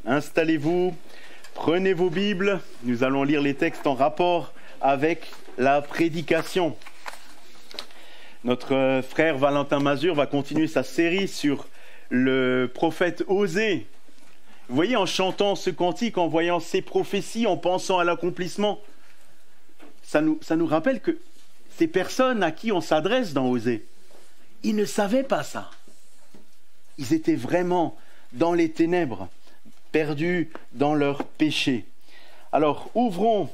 Installez-vous, prenez vos Bibles, nous allons lire les textes en rapport avec la prédication. Notre frère Valentin Mazur va continuer sa série sur le prophète Osée. Vous voyez, en chantant ce cantique, en voyant ces prophéties, en pensant à l'accomplissement, ça nous rappelle que ces personnes à qui on s'adresse dans Osée, ils ne savaient pas ça. Ils étaient vraiment dans les ténèbres, perdus dans leurs péchés. Alors, ouvrons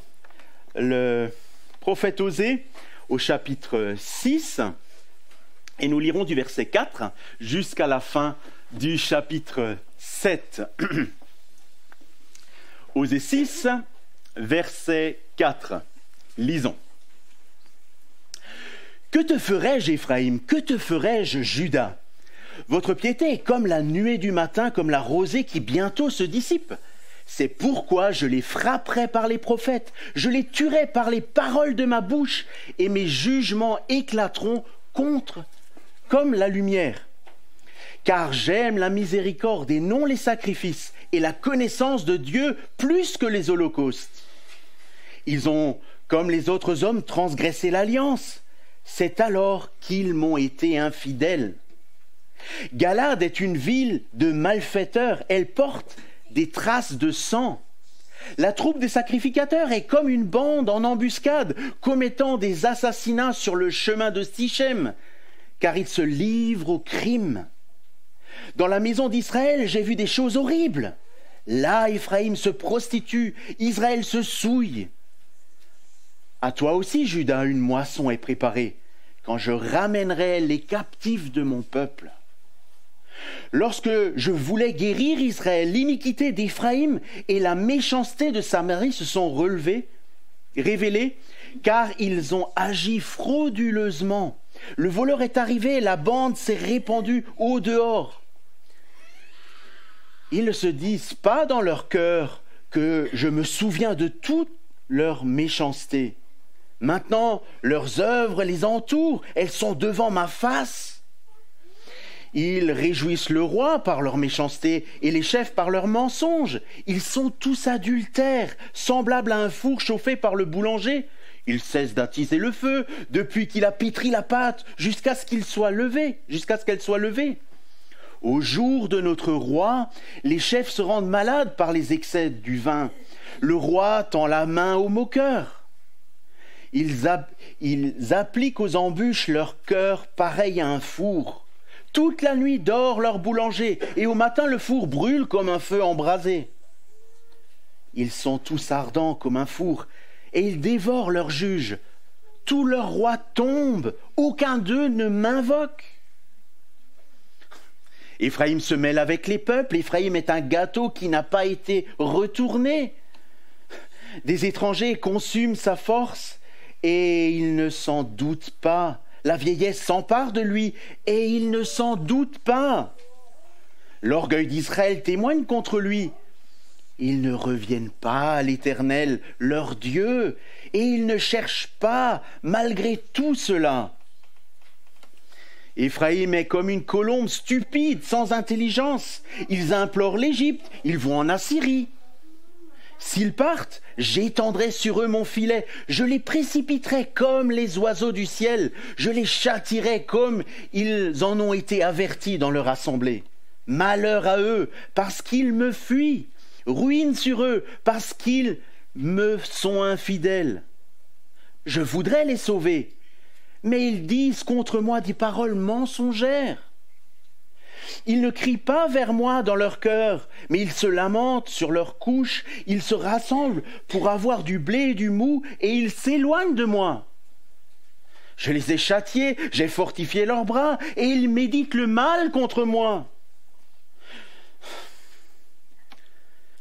le prophète Osée au chapitre 6 et nous lirons du verset 4 jusqu'à la fin du chapitre 7. Osée 6, verset 4. Lisons. Que te ferai-je, Éphraïm? Que te ferai-je, Juda? Votre piété est comme la nuée du matin, comme la rosée qui bientôt se dissipe. C'est pourquoi je les frapperai par les prophètes, je les tuerai par les paroles de ma bouche, et mes jugements éclateront comme la lumière. Car j'aime la miséricorde et non les sacrifices, et la connaissance de Dieu plus que les holocaustes. Ils ont, comme les autres hommes, transgressé l'alliance. C'est alors qu'ils m'ont été infidèles. Galade est une ville de malfaiteurs, elle porte des traces de sang. La troupe des sacrificateurs est comme une bande en embuscade, commettant des assassinats sur le chemin de Sichem, car ils se livrent au crime. Dans la maison d'Israël, j'ai vu des choses horribles. Là, Éphraïm se prostitue, Israël se souille. À toi aussi, Juda, une moisson est préparée, quand je ramènerai les captifs de mon peuple. Lorsque je voulais guérir Israël, l'iniquité d'Éphraïm et la méchanceté de Samarie se sont révélées, car ils ont agi frauduleusement. Le voleur est arrivé, la bande s'est répandue au dehors. Ils ne se disent pas dans leur cœur que je me souviens de toute leur méchanceté. Maintenant, leurs œuvres les entourent, elles sont devant ma face. Ils réjouissent le roi par leur méchanceté et les chefs par leurs mensonges. Ils sont tous adultères, semblables à un four chauffé par le boulanger. Ils cessent d'attiser le feu depuis qu'il a pétri la pâte jusqu'à ce qu'elle soit levée. Au jour de notre roi, les chefs se rendent malades par les excès du vin. Le roi tend la main aux moqueurs. Ils appliquent aux embûches leur cœur pareil à un four. Toute la nuit dort leur boulanger, et au matin le four brûle comme un feu embrasé. Ils sont tous ardents comme un four, et ils dévorent leurs juges. Tous leurs rois tombent, aucun d'eux ne m'invoque. Éphraïm se mêle avec les peuples, Éphraïm est un gâteau qui n'a pas été retourné. Des étrangers consument sa force, et il ne s'en doute pas. La vieillesse s'empare de lui, et il ne s'en doute pas. L'orgueil d'Israël témoigne contre lui. Ils ne reviennent pas à l'Éternel, leur Dieu, et ils ne cherchent pas, malgré tout cela. Éphraïm est comme une colombe stupide, sans intelligence. Ils implorent l'Égypte, ils vont en Assyrie. S'ils partent, j'étendrai sur eux mon filet, je les précipiterai comme les oiseaux du ciel, je les châtierai comme ils en ont été avertis dans leur assemblée. Malheur à eux, parce qu'ils me fuient, ruine sur eux, parce qu'ils me sont infidèles. Je voudrais les sauver, mais ils disent contre moi des paroles mensongères. Ils ne crient pas vers moi dans leur cœur, mais ils se lamentent sur leurs couches, ils se rassemblent pour avoir du blé et du mou, et ils s'éloignent de moi. Je les ai châtiés, j'ai fortifié leurs bras, et ils méditent le mal contre moi.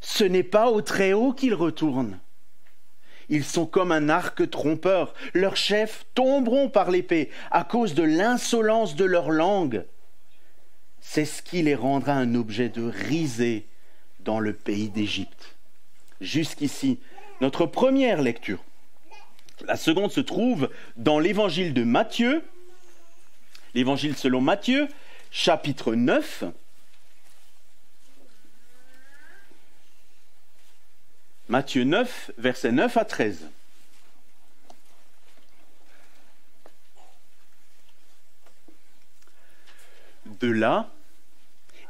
Ce n'est pas au Très-Haut qu'ils retournent. Ils sont comme un arc trompeur, leurs chefs tomberont par l'épée à cause de l'insolence de leur langue. C'est ce qui les rendra un objet de risée dans le pays d'Égypte. Jusqu'ici, notre première lecture. La seconde se trouve dans l'évangile de Matthieu, l'évangile selon Matthieu, chapitre 9. Matthieu 9, versets 9 à 13. De là,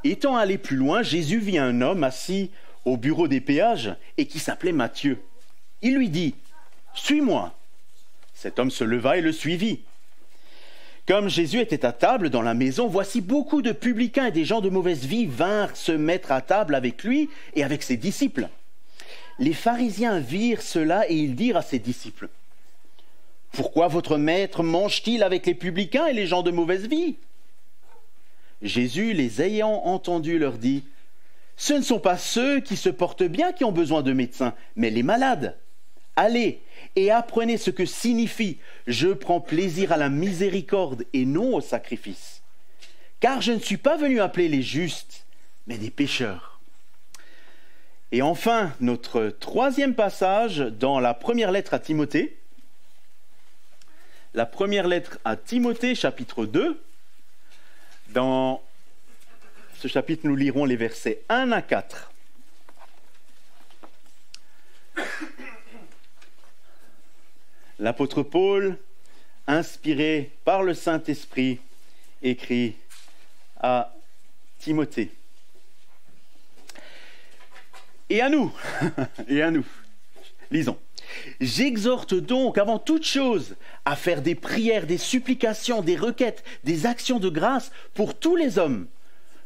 étant allé plus loin, Jésus vit un homme assis au bureau des péages et qui s'appelait Matthieu. Il lui dit « Suis-moi ». Cet homme se leva et le suivit. Comme Jésus était à table dans la maison, voici beaucoup de publicains et des gens de mauvaise vie vinrent se mettre à table avec lui et avec ses disciples. Les pharisiens virent cela et ils dirent à ses disciples « Pourquoi votre maître mange-t-il avec les publicains et les gens de mauvaise vie ?» Jésus, les ayant entendus, leur dit « Ce ne sont pas ceux qui se portent bien qui ont besoin de médecins, mais les malades. Allez et apprenez ce que signifie « Je prends plaisir à la miséricorde et non au sacrifice. Car je ne suis pas venu appeler les justes, mais des pécheurs. » Et enfin, notre troisième passage dans la première lettre à Timothée. La première lettre à Timothée, chapitre 2. Dans ce chapitre, nous lirons les versets 1 à 4. L'apôtre Paul, inspiré par le Saint-Esprit, écrit à Timothée. Et à nous, lisons. J'exhorte donc avant toute chose à faire des prières, des supplications, des requêtes, des actions de grâce pour tous les hommes,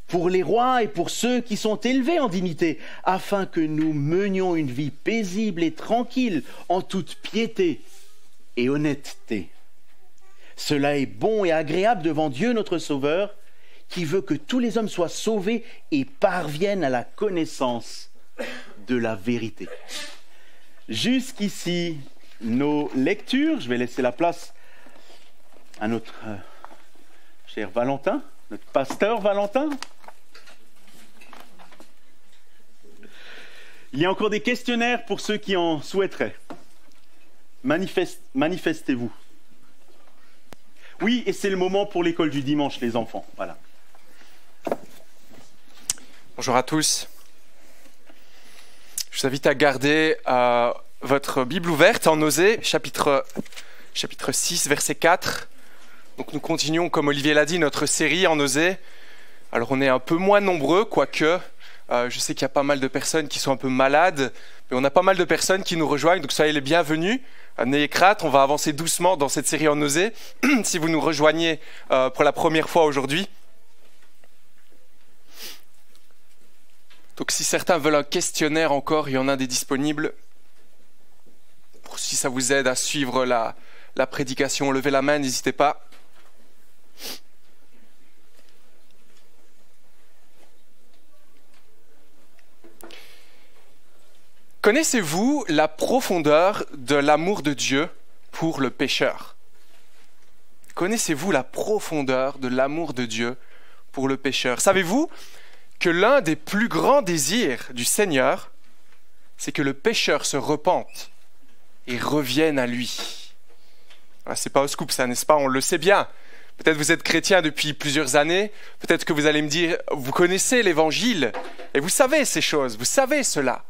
pour les rois et pour ceux qui sont élevés en dignité, afin que nous menions une vie paisible et tranquille en toute piété et honnêteté. Cela est bon et agréable devant Dieu notre Sauveur, qui veut que tous les hommes soient sauvés et parviennent à la connaissance de la vérité. Jusqu'ici, nos lectures. Je vais laisser la place à notre cher Valentin, notre pasteur Valentin. Il y a encore des questionnaires pour ceux qui en souhaiteraient. Manifestez-vous. Oui, et c'est le moment pour l'école du dimanche, les enfants. Voilà. Bonjour à tous. Je vous invite à garder votre Bible ouverte en Osée, chapitre 6, verset 4. Donc nous continuons, comme Olivier l'a dit, notre série en Osée. Alors on est un peu moins nombreux, quoique je sais qu'il y a pas mal de personnes qui sont un peu malades, mais on a pas mal de personnes qui nous rejoignent, donc soyez les bienvenus. N'ayez crainte, on va avancer doucement dans cette série en Osée, si vous nous rejoignez pour la première fois aujourd'hui. Donc si certains veulent un questionnaire encore, il y en a des disponibles. Pour si ça vous aide à suivre la prédication, levez la main, n'hésitez pas. Connaissez-vous la profondeur de l'amour de Dieu pour le pécheur ? Connaissez-vous la profondeur de l'amour de Dieu pour le pécheur ? Savez-vous que l'un des plus grands désirs du Seigneur, c'est que le pécheur se repente et revienne à lui. C'est pas un scoop ça, n'est-ce pas ? On le sait bien. Peut-être vous êtes chrétien depuis plusieurs années, peut-être que vous allez me dire, vous connaissez l'Évangile, et vous savez ces choses, vous savez cela.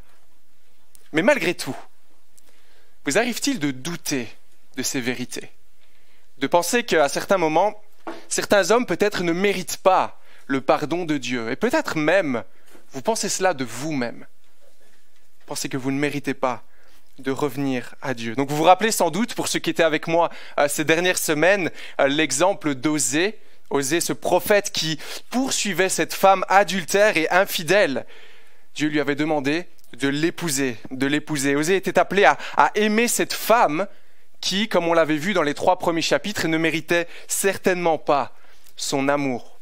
Mais malgré tout, vous arrive-t-il de douter de ces vérités ? De penser qu'à certains moments, certains hommes peut-être ne méritent pas le pardon de Dieu. Et peut-être même, vous pensez cela de vous-même. Vous pensez que vous ne méritez pas de revenir à Dieu. Donc vous vous rappelez sans doute, pour ceux qui étaient avec moi ces dernières semaines, l'exemple d'Osée. Osée, ce prophète qui poursuivait cette femme adultère et infidèle. Dieu lui avait demandé de l'épouser. Osée était appelé à aimer cette femme qui, comme on l'avait vu dans les 3 premiers chapitres, ne méritait certainement pas son amour.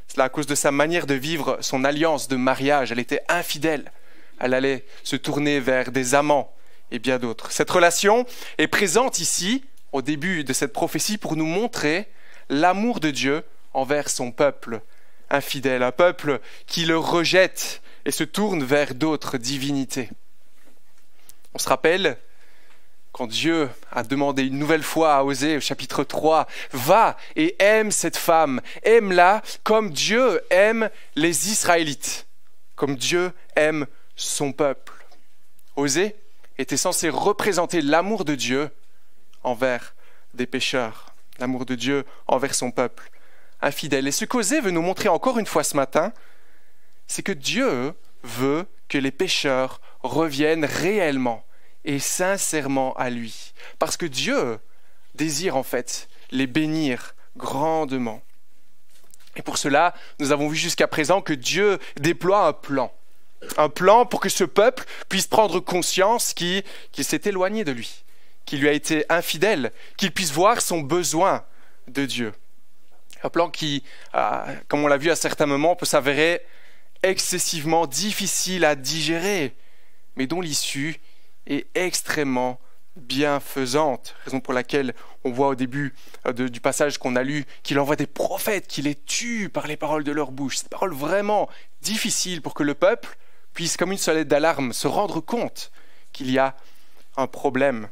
Cela à cause de sa manière de vivre son alliance de mariage. Elle était infidèle. Elle allait se tourner vers des amants et bien d'autres. Cette relation est présente ici, au début de cette prophétie, pour nous montrer l'amour de Dieu envers son peuple infidèle, un peuple qui le rejette et se tourne vers d'autres divinités. On se rappelle, quand Dieu a demandé une nouvelle fois à Osée, au chapitre 3, « Va et aime cette femme, aime-la comme Dieu aime les Israélites, comme Dieu aime son peuple. » Osée était censé représenter l'amour de Dieu envers des pécheurs, l'amour de Dieu envers son peuple infidèle. Et ce qu'Osée veut nous montrer encore une fois ce matin, c'est que Dieu veut que les pécheurs reviennent réellement et sincèrement à lui. Parce que Dieu désire en fait les bénir grandement. Et pour cela, nous avons vu jusqu'à présent que Dieu déploie un plan pour que ce peuple puisse prendre conscience qu'il s'est éloigné de lui, qu'il lui a été infidèle, qu'il puisse voir son besoin de Dieu. Un plan qui, comme on l'a vu à certains moments, peut s'avérer excessivement difficile à digérer, mais dont l'issue est extrêmement bienfaisante, raison pour laquelle on voit au début du passage qu'on a lu qu'il envoie des prophètes qui les tuent par les paroles de leur bouche. C'est des paroles vraiment difficiles pour que le peuple puisse, comme une sonnette d'alarme, se rendre compte qu'il y a un problème.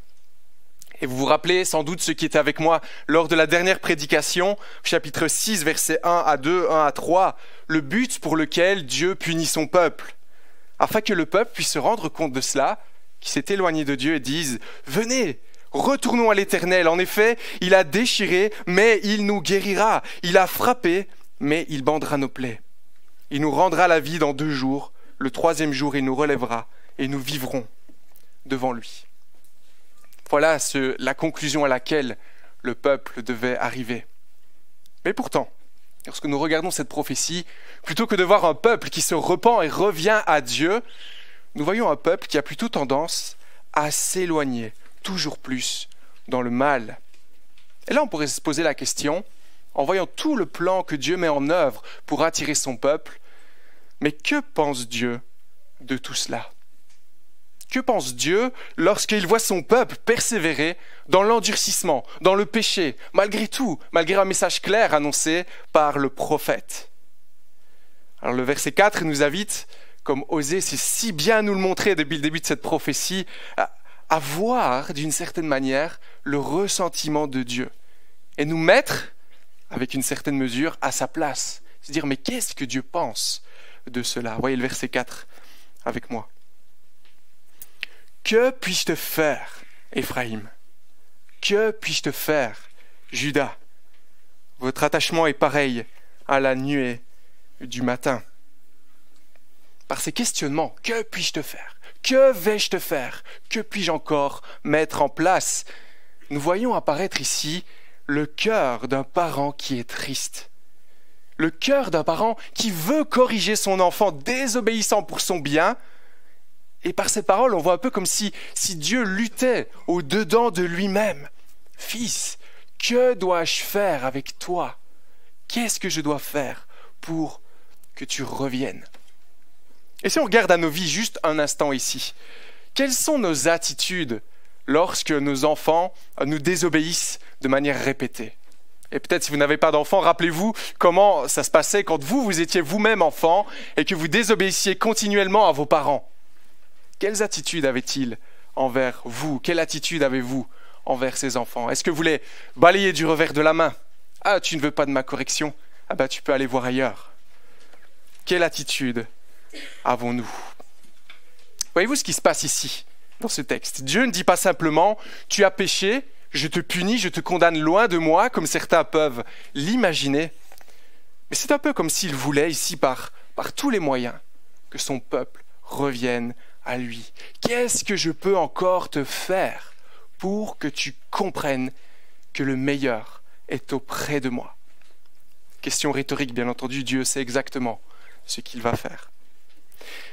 Et vous vous rappelez sans doute ceux qui étaient avec moi lors de la dernière prédication, chapitre 6, versets 1 à 2, 1 à 3, le but pour lequel Dieu punit son peuple, afin que le peuple puisse se rendre compte de cela, qui s'est éloigné de Dieu et dise « Venez, retournons à l'Éternel. En effet, il a déchiré, mais il nous guérira. Il a frappé, mais il bandera nos plaies. Il nous rendra la vie dans 2 jours. Le 3e jour, il nous relèvera et nous vivrons devant lui. » Voilà la conclusion à laquelle le peuple devait arriver. Mais pourtant, lorsque nous regardons cette prophétie, plutôt que de voir un peuple qui se repent et revient à Dieu, nous voyons un peuple qui a plutôt tendance à s'éloigner toujours plus dans le mal. Et là, on pourrait se poser la question, en voyant tout le plan que Dieu met en œuvre pour attirer son peuple, mais que pense Dieu de tout cela ? Que pense Dieu lorsqu'il voit son peuple persévérer dans l'endurcissement, dans le péché, malgré tout, malgré un message clair annoncé par le prophète ? Alors le verset 4 nous invite, comme Osée sait si bien nous le montrer depuis le début de cette prophétie, à voir d'une certaine manière le ressentiment de Dieu et nous mettre, avec une certaine mesure, à sa place. Se dire, mais qu'est-ce que Dieu pense de cela ? Voyez le verset 4 avec moi. Que puis-je te faire, Éphraïm ? Que puis-je te faire, Juda ? Votre attachement est pareil à la nuée du matin. Par ces questionnements, que puis-je te faire ? Que vais-je te faire ? Que puis-je encore mettre en place ? Nous voyons apparaître ici le cœur d'un parent qui est triste. Le cœur d'un parent qui veut corriger son enfant désobéissant pour son bien. Et par ces paroles, on voit un peu comme si Dieu luttait au-dedans de lui-même. « Fils, que dois-je faire avec toi ? Qu'est-ce que je dois faire pour que tu reviennes ?» Et si on regarde à nos vies juste un instant ici, quelles sont nos attitudes lorsque nos enfants nous désobéissent de manière répétée ? Et peut-être si vous n'avez pas d'enfants, rappelez-vous comment ça se passait quand vous étiez vous-même enfant et que vous désobéissiez continuellement à vos parents. Quelles attitudes avait-il envers vous ? Quelle attitude avez-vous envers ces enfants ? Est-ce que vous les balayez du revers de la main ? Ah, tu ne veux pas de ma correction ? Ah ben, tu peux aller voir ailleurs. Quelle attitude avons-nous ? Voyez-vous ce qui se passe ici, dans ce texte ? Dieu ne dit pas simplement « Tu as péché, je te punis, je te condamne loin de moi », comme certains peuvent l'imaginer. Mais c'est un peu comme s'il voulait, ici, par tous les moyens, que son peuple revienne à lui. Qu'est-ce que je peux encore te faire pour que tu comprennes que le meilleur est auprès de moi ? Question rhétorique, bien entendu, Dieu sait exactement ce qu'il va faire.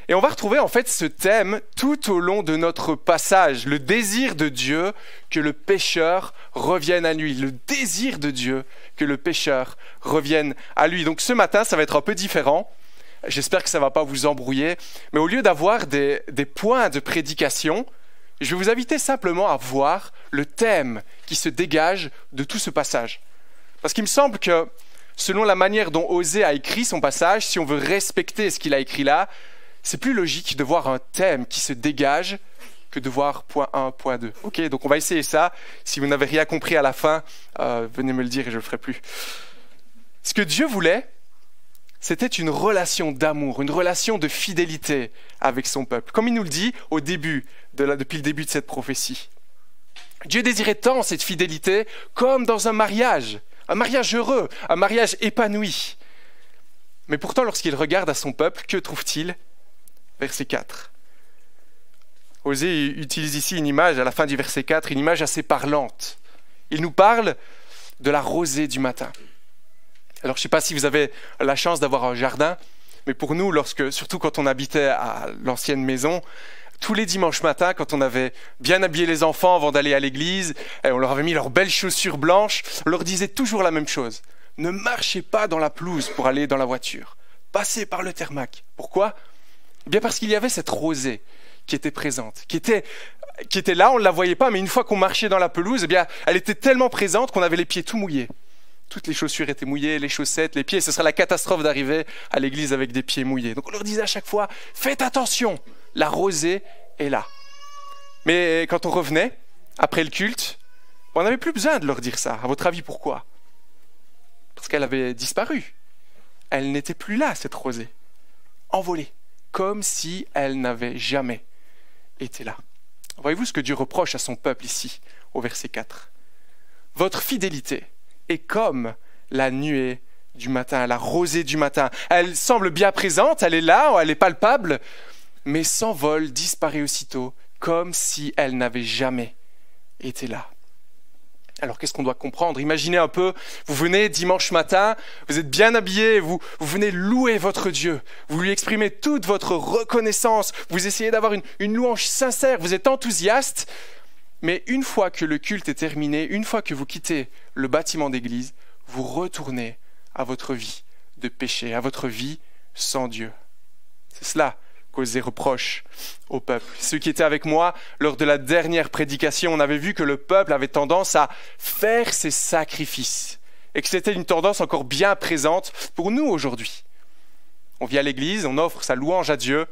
Et on va retrouver en fait ce thème tout au long de notre passage, le désir de Dieu que le pécheur revienne à lui, le désir de Dieu que le pécheur revienne à lui. Donc ce matin, ça va être un peu différent. J'espère que ça ne va pas vous embrouiller, mais au lieu d'avoir des points de prédication, je vais vous inviter simplement à voir le thème qui se dégage de tout ce passage. Parce qu'il me semble que, selon la manière dont Osée a écrit son passage, si on veut respecter ce qu'il a écrit là, c'est plus logique de voir un thème qui se dégage que de voir point 1, point 2. Ok, donc on va essayer ça. Si vous n'avez rien compris à la fin, venez me le dire et je ne le ferai plus. Ce que Dieu voulait, C'était une relation d'amour, une relation de fidélité avec son peuple. Comme il nous le dit depuis le début de cette prophétie. Dieu désirait tant cette fidélité comme dans un mariage heureux, un mariage épanoui. Mais pourtant, lorsqu'il regarde à son peuple, que trouve-t-il ? Verset 4. Osée utilise ici une image, à la fin du verset 4, une image assez parlante. Il nous parle de la rosée du matin. Alors, je ne sais pas si vous avez la chance d'avoir un jardin, mais pour nous, surtout quand on habitait à l'ancienne maison, tous les dimanches matins, quand on avait bien habillé les enfants avant d'aller à l'église, et on leur avait mis leurs belles chaussures blanches, on leur disait toujours la même chose. Ne marchez pas dans la pelouse pour aller dans la voiture. Passez par le Thermac. Pourquoi ? Bien parce qu'il y avait cette rosée qui était présente, qui était là, on ne la voyait pas, mais une fois qu'on marchait dans la pelouse, eh bien, elle était tellement présente qu'on avait les pieds tout mouillés. Toutes les chaussures étaient mouillées, les chaussettes, les pieds. Ce serait la catastrophe d'arriver à l'église avec des pieds mouillés. Donc on leur disait à chaque fois, faites attention, la rosée est là. Mais quand on revenait, après le culte, on n'avait plus besoin de leur dire ça. À votre avis, pourquoi ? Parce qu'elle avait disparu. Elle n'était plus là, cette rosée. Envolée. Comme si elle n'avait jamais été là. Voyez-vous ce que Dieu reproche à son peuple ici, au verset 4 ? Votre fidélité est comme la nuée du matin, la rosée du matin. Elle semble bien présente, elle est là, elle est palpable, mais s'envole, disparaît aussitôt, comme si elle n'avait jamais été là. Alors qu'est-ce qu'on doit comprendre ? Imaginez un peu, vous venez dimanche matin, vous êtes bien habillé, vous venez louer votre Dieu, vous lui exprimez toute votre reconnaissance, vous essayez d'avoir une louange sincère, vous êtes enthousiaste, mais une fois que le culte est terminé, une fois que vous quittez le bâtiment d'église, vous retournez à votre vie de péché, à votre vie sans Dieu. C'est cela qu'Osée reproche au peuple. Ceux qui étaient avec moi lors de la dernière prédication, on avait vu que le peuple avait tendance à faire ses sacrifices et que c'était une tendance encore bien présente pour nous aujourd'hui. On vient à l'église, on offre sa louange à Dieu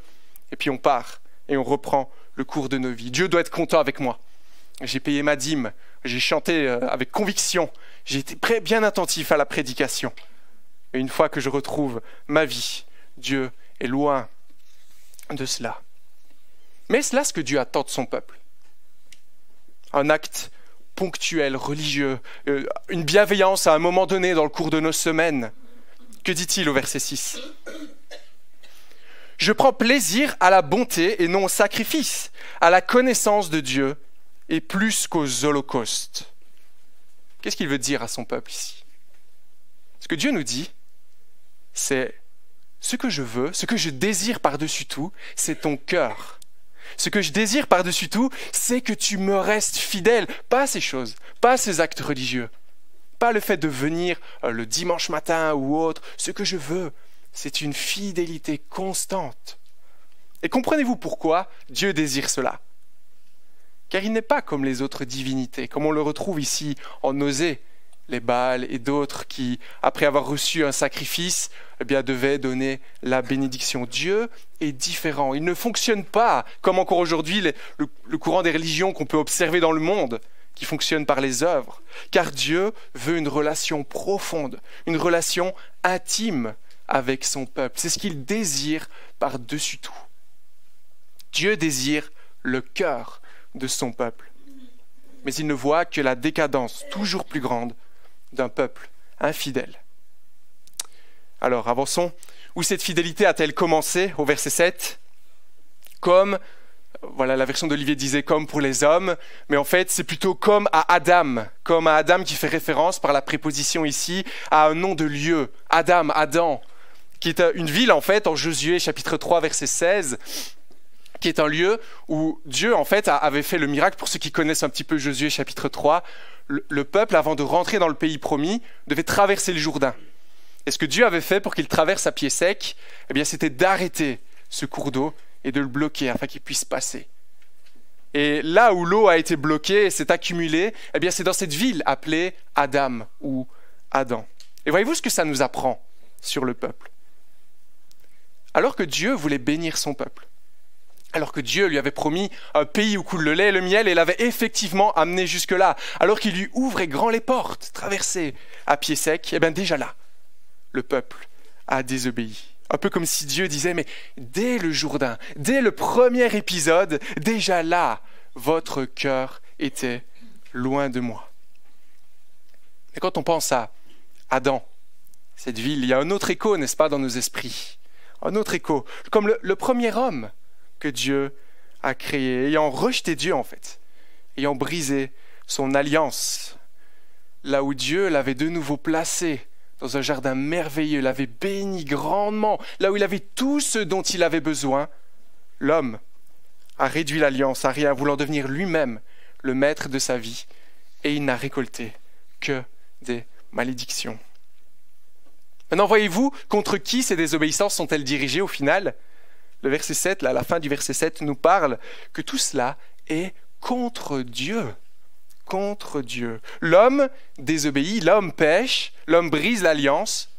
et puis on part et on reprend le cours de nos vies. Dieu doit être content avec moi. J'ai payé ma dîme, j'ai chanté avec conviction, j'ai été bien attentif à la prédication. Et une fois que je retrouve ma vie, Dieu est loin de cela. Mais est-ce là ce que Dieu attend de son peuple ? Un acte ponctuel, religieux, une bienveillance à un moment donné dans le cours de nos semaines. Que dit-il au verset 6 ? Je prends plaisir à la bonté et non au sacrifice, à la connaissance de Dieu et plus qu'aux holocaustes. Qu'est-ce qu'il veut dire à son peuple ici ? Ce que Dieu nous dit, c'est ce que je veux, ce que je désire par-dessus tout, c'est ton cœur. Ce que je désire par-dessus tout, c'est que tu me restes fidèle, pas à ces choses, pas à ces actes religieux, pas le fait de venir le dimanche matin ou autre. Ce que je veux, c'est une fidélité constante. Et comprenez-vous pourquoi Dieu désire cela ? Car il n'est pas comme les autres divinités, comme on le retrouve ici en Osée, les Baals et d'autres qui, après avoir reçu un sacrifice, eh bien, devaient donner la bénédiction. Dieu est différent. Il ne fonctionne pas comme encore aujourd'hui le courant des religions qu'on peut observer dans le monde, qui fonctionne par les œuvres. Car Dieu veut une relation profonde, une relation intime avec son peuple. C'est ce qu'il désire par-dessus tout. Dieu désire le cœur de son peuple. Mais il ne voit que la décadence toujours plus grande d'un peuple infidèle. Alors, avançons. Où cette fidélité a-t-elle commencé ? Au verset 7. Comme, voilà, la version d'Olivier disait comme pour les hommes, mais en fait, c'est plutôt comme à Adam qui fait référence par la préposition ici à un nom de lieu. Adam, qui est une ville en fait, en Josué chapitre 3, verset 16, qui est un lieu où Dieu, en fait, avait fait le miracle. Pour ceux qui connaissent un petit peu Josué chapitre 3, le peuple, avant de rentrer dans le pays promis, devait traverser le Jourdain. Et ce que Dieu avait fait pour qu'il traverse à pied sec, eh bien, c'était d'arrêter ce cours d'eau et de le bloquer afin qu'il puisse passer. Et là où l'eau a été bloquée et s'est accumulée, eh bien, c'est dans cette ville appelée Adam ou Adam. Et voyez-vous ce que ça nous apprend sur le peuple ? Alors que Dieu voulait bénir son peuple, alors que Dieu lui avait promis un pays où coule le lait et le miel, et l'avait effectivement amené jusque-là, alors qu'il lui ouvrait grand les portes, traversées à pied sec, et bien déjà là, le peuple a désobéi. Un peu comme si Dieu disait, mais dès le Jourdain, dès le premier épisode, déjà là, votre cœur était loin de moi. Et quand on pense à Adam, cette ville, il y a un autre écho, n'est-ce pas, dans nos esprits. Un autre écho, comme le premier homme que Dieu a créé, ayant rejeté Dieu en fait, ayant brisé son alliance, là où Dieu l'avait de nouveau placé dans un jardin merveilleux, l'avait béni grandement, là où il avait tout ce dont il avait besoin, l'homme a réduit l'alliance à rien, voulant devenir lui-même le maître de sa vie, et il n'a récolté que des malédictions. Maintenant, voyez-vous, contre qui ces désobéissances sont-elles dirigées au final? Le verset 7, là, à la fin du verset 7, nous parle que tout cela est contre Dieu. Contre Dieu. L'homme désobéit, l'homme pêche, l'homme brise l'alliance,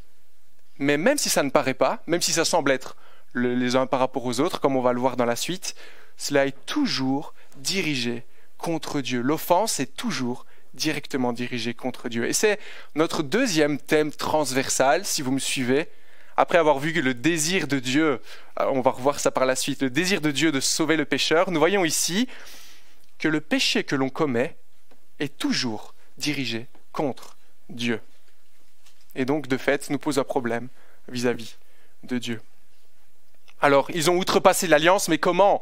mais même si ça ne paraît pas, même si ça semble être les uns par rapport aux autres, comme on va le voir dans la suite, cela est toujours dirigé contre Dieu. L'offense est toujours directement dirigée contre Dieu. Et c'est notre deuxième thème transversal, si vous me suivez. Après avoir vu le désir de Dieu, on va revoir ça par la suite, le désir de Dieu de sauver le pécheur, nous voyons ici que le péché que l'on commet est toujours dirigé contre Dieu. Et donc, de fait, nous pose un problème vis-à-vis de Dieu. Alors, ils ont outrepassé l'alliance, mais comment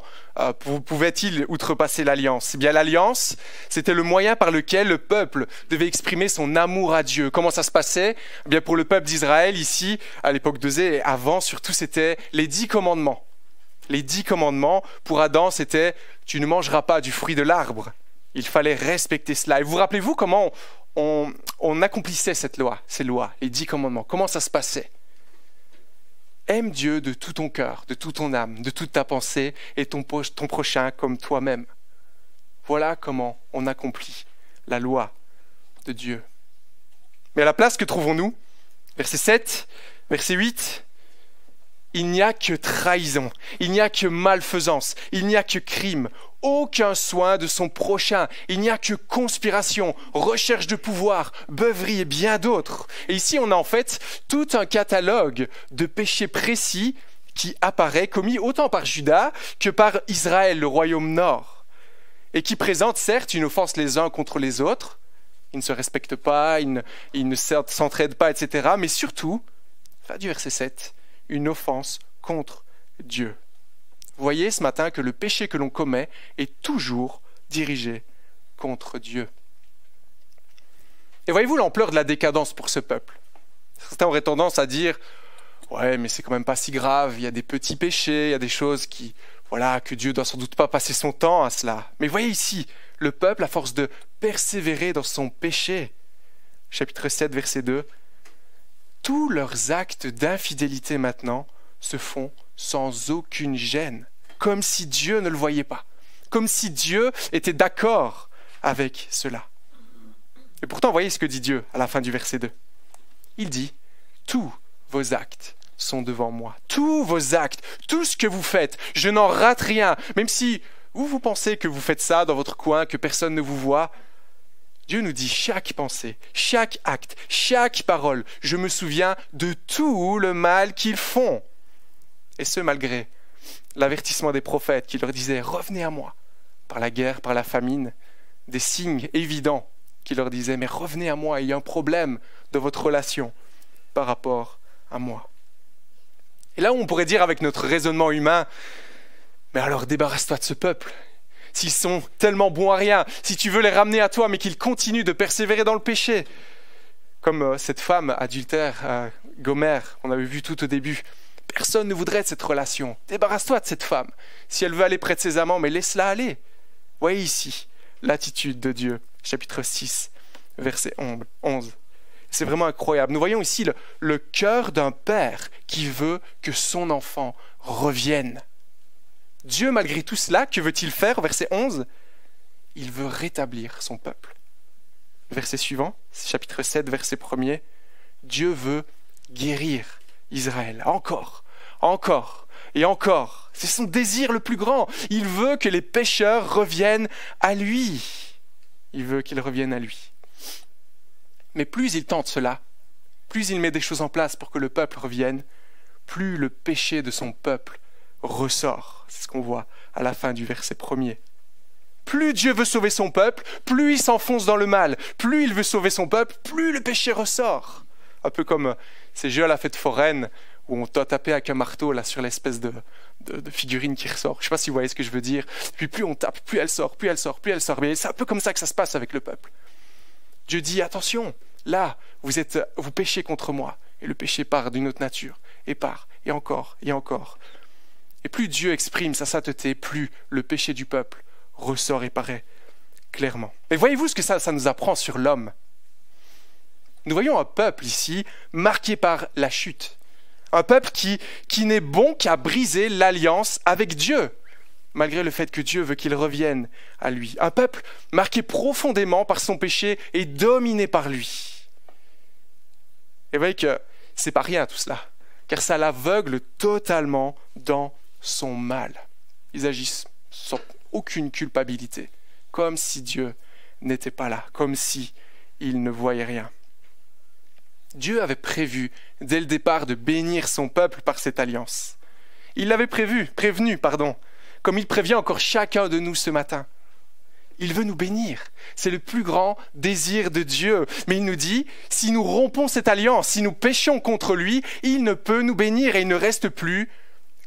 pouvaient-ils outrepasser l'alliance? Eh bien, l'alliance, c'était le moyen par lequel le peuple devait exprimer son amour à Dieu. Comment ça se passait? Eh bien, pour le peuple d'Israël, ici, à l'époque d'Osée, et avant, surtout, c'était les 10 commandements. Les 10 commandements, pour Adam, c'était « tu ne mangeras pas du fruit de l'arbre ». Il fallait respecter cela. Et vous rappelez-vous comment on accomplissait cette loi, ces lois, les 10 commandements? Comment ça se passait? Aime Dieu de tout ton cœur, de toute ton âme, de toute ta pensée et ton prochain comme toi-même. Voilà comment on accomplit la loi de Dieu. Mais à la place, que trouvons-nous? Verset 7, verset 8. Il n'y a que trahison, il n'y a que malfaisance, il n'y a que crime, aucun soin de son prochain, il n'y a que conspiration, recherche de pouvoir, beuverie et bien d'autres. Et ici, on a en fait tout un catalogue de péchés précis qui apparaît, commis autant par Juda que par Israël, le royaume nord, et qui présente certes une offense les uns contre les autres, ils ne se respectent pas, ils ne s'entraident pas, etc., mais surtout, fin du verset 7, une offense contre Dieu. Vous voyez ce matin que le péché que l'on commet est toujours dirigé contre Dieu. Et voyez-vous l'ampleur de la décadence pour ce peuple? Certains auraient tendance à dire « Ouais, mais c'est quand même pas si grave, il y a des petits péchés, il y a des choses qui, voilà, que Dieu doit sans doute pas passer son temps à cela. » Mais voyez ici, le peuple, à force de persévérer dans son péché, chapitre 7, verset 2, tous leurs actes d'infidélité maintenant se font sans aucune gêne, comme si Dieu ne le voyait pas, comme si Dieu était d'accord avec cela. Et pourtant, voyez ce que dit Dieu à la fin du verset 2. Il dit « Tous vos actes sont devant moi. Tous vos actes, tout ce que vous faites, je n'en rate rien. Même si vous pensez que vous faites ça dans votre coin, que personne ne vous voit, Dieu nous dit chaque pensée, chaque acte, chaque parole. Je me souviens de tout le mal qu'ils font. Et ce, malgré l'avertissement des prophètes qui leur disaient « Revenez à moi » par la guerre, par la famine, des signes évidents qui leur disaient « Mais revenez à moi, il y a un problème dans votre relation par rapport à moi. » Et là où on pourrait dire avec notre raisonnement humain « Mais alors débarrasse-toi de ce peuple. S'ils sont tellement bons à rien, si tu veux les ramener à toi, mais qu'ils continuent de persévérer dans le péché. » Comme cette femme adultère, Gomer, on avait vu tout au début. Personne ne voudrait de cette relation. Débarrasse-toi de cette femme. Si elle veut aller près de ses amants, mais laisse-la aller. Voyez ici l'attitude de Dieu, chapitre 6, verset 11. C'est vraiment incroyable. Nous voyons ici le cœur d'un père qui veut que son enfant revienne. Dieu, malgré tout cela, que veut-il faire? Verset 11, il veut rétablir son peuple. Verset suivant, chapitre 7, verset 1er, Dieu veut guérir Israël. Encore et encore. C'est son désir le plus grand. Il veut que les pécheurs reviennent à lui. Il veut qu'ils reviennent à lui. Mais plus il tente cela, plus il met des choses en place pour que le peuple revienne, plus le péché de son peuple ressort. C'est ce qu'on voit à la fin du verset 1er. Plus Dieu veut sauver son peuple, plus il s'enfonce dans le mal. Plus il veut sauver son peuple, plus le péché ressort. Un peu comme ces jeux à la fête foraine où on doit taper avec un marteau là, sur l'espèce de figurine qui ressort. Je ne sais pas si vous voyez ce que je veux dire. Puis plus on tape, plus elle sort, plus elle sort, plus elle sort. Mais c'est un peu comme ça que ça se passe avec le peuple. Dieu dit, attention, là, vous péchez contre moi. Et le péché part d'une autre nature. Et part, et encore, et encore. Et plus Dieu exprime sa sainteté, plus le péché du peuple ressort et paraît clairement. Mais voyez-vous ce que ça nous apprend sur l'homme? Nous voyons un peuple ici marqué par la chute. Un peuple qui n'est bon qu'à briser l'alliance avec Dieu, malgré le fait que Dieu veut qu'il revienne à lui. Un peuple marqué profondément par son péché et dominé par lui. Et vous voyez que c'est pas rien tout cela, car ça l'aveugle totalement dans son mal. Ils agissent sans aucune culpabilité, comme si Dieu n'était pas là, comme si il ne voyait rien. Dieu avait prévu dès le départ de bénir son peuple par cette alliance. Il l'avait prévenu, comme il prévient encore chacun de nous ce matin. Il veut nous bénir. C'est le plus grand désir de Dieu. Mais il nous dit, si nous rompons cette alliance, si nous péchons contre lui, il ne peut nous bénir et il ne reste plus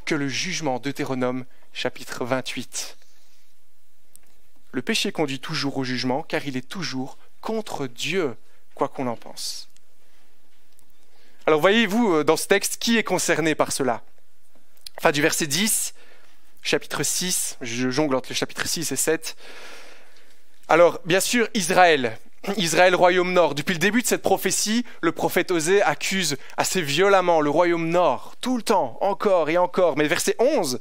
que le jugement. Deutéronome chapitre 28. Le péché conduit toujours au jugement, car il est toujours contre Dieu, quoi qu'on en pense. Alors voyez-vous dans ce texte qui est concerné par cela? Enfin, du verset 10, chapitre 6, je jongle entre le chapitre 6 et 7. Alors, bien sûr, Israël, royaume nord. Depuis le début de cette prophétie, le prophète Osée accuse assez violemment le royaume nord, tout le temps, encore et encore. Mais verset 11,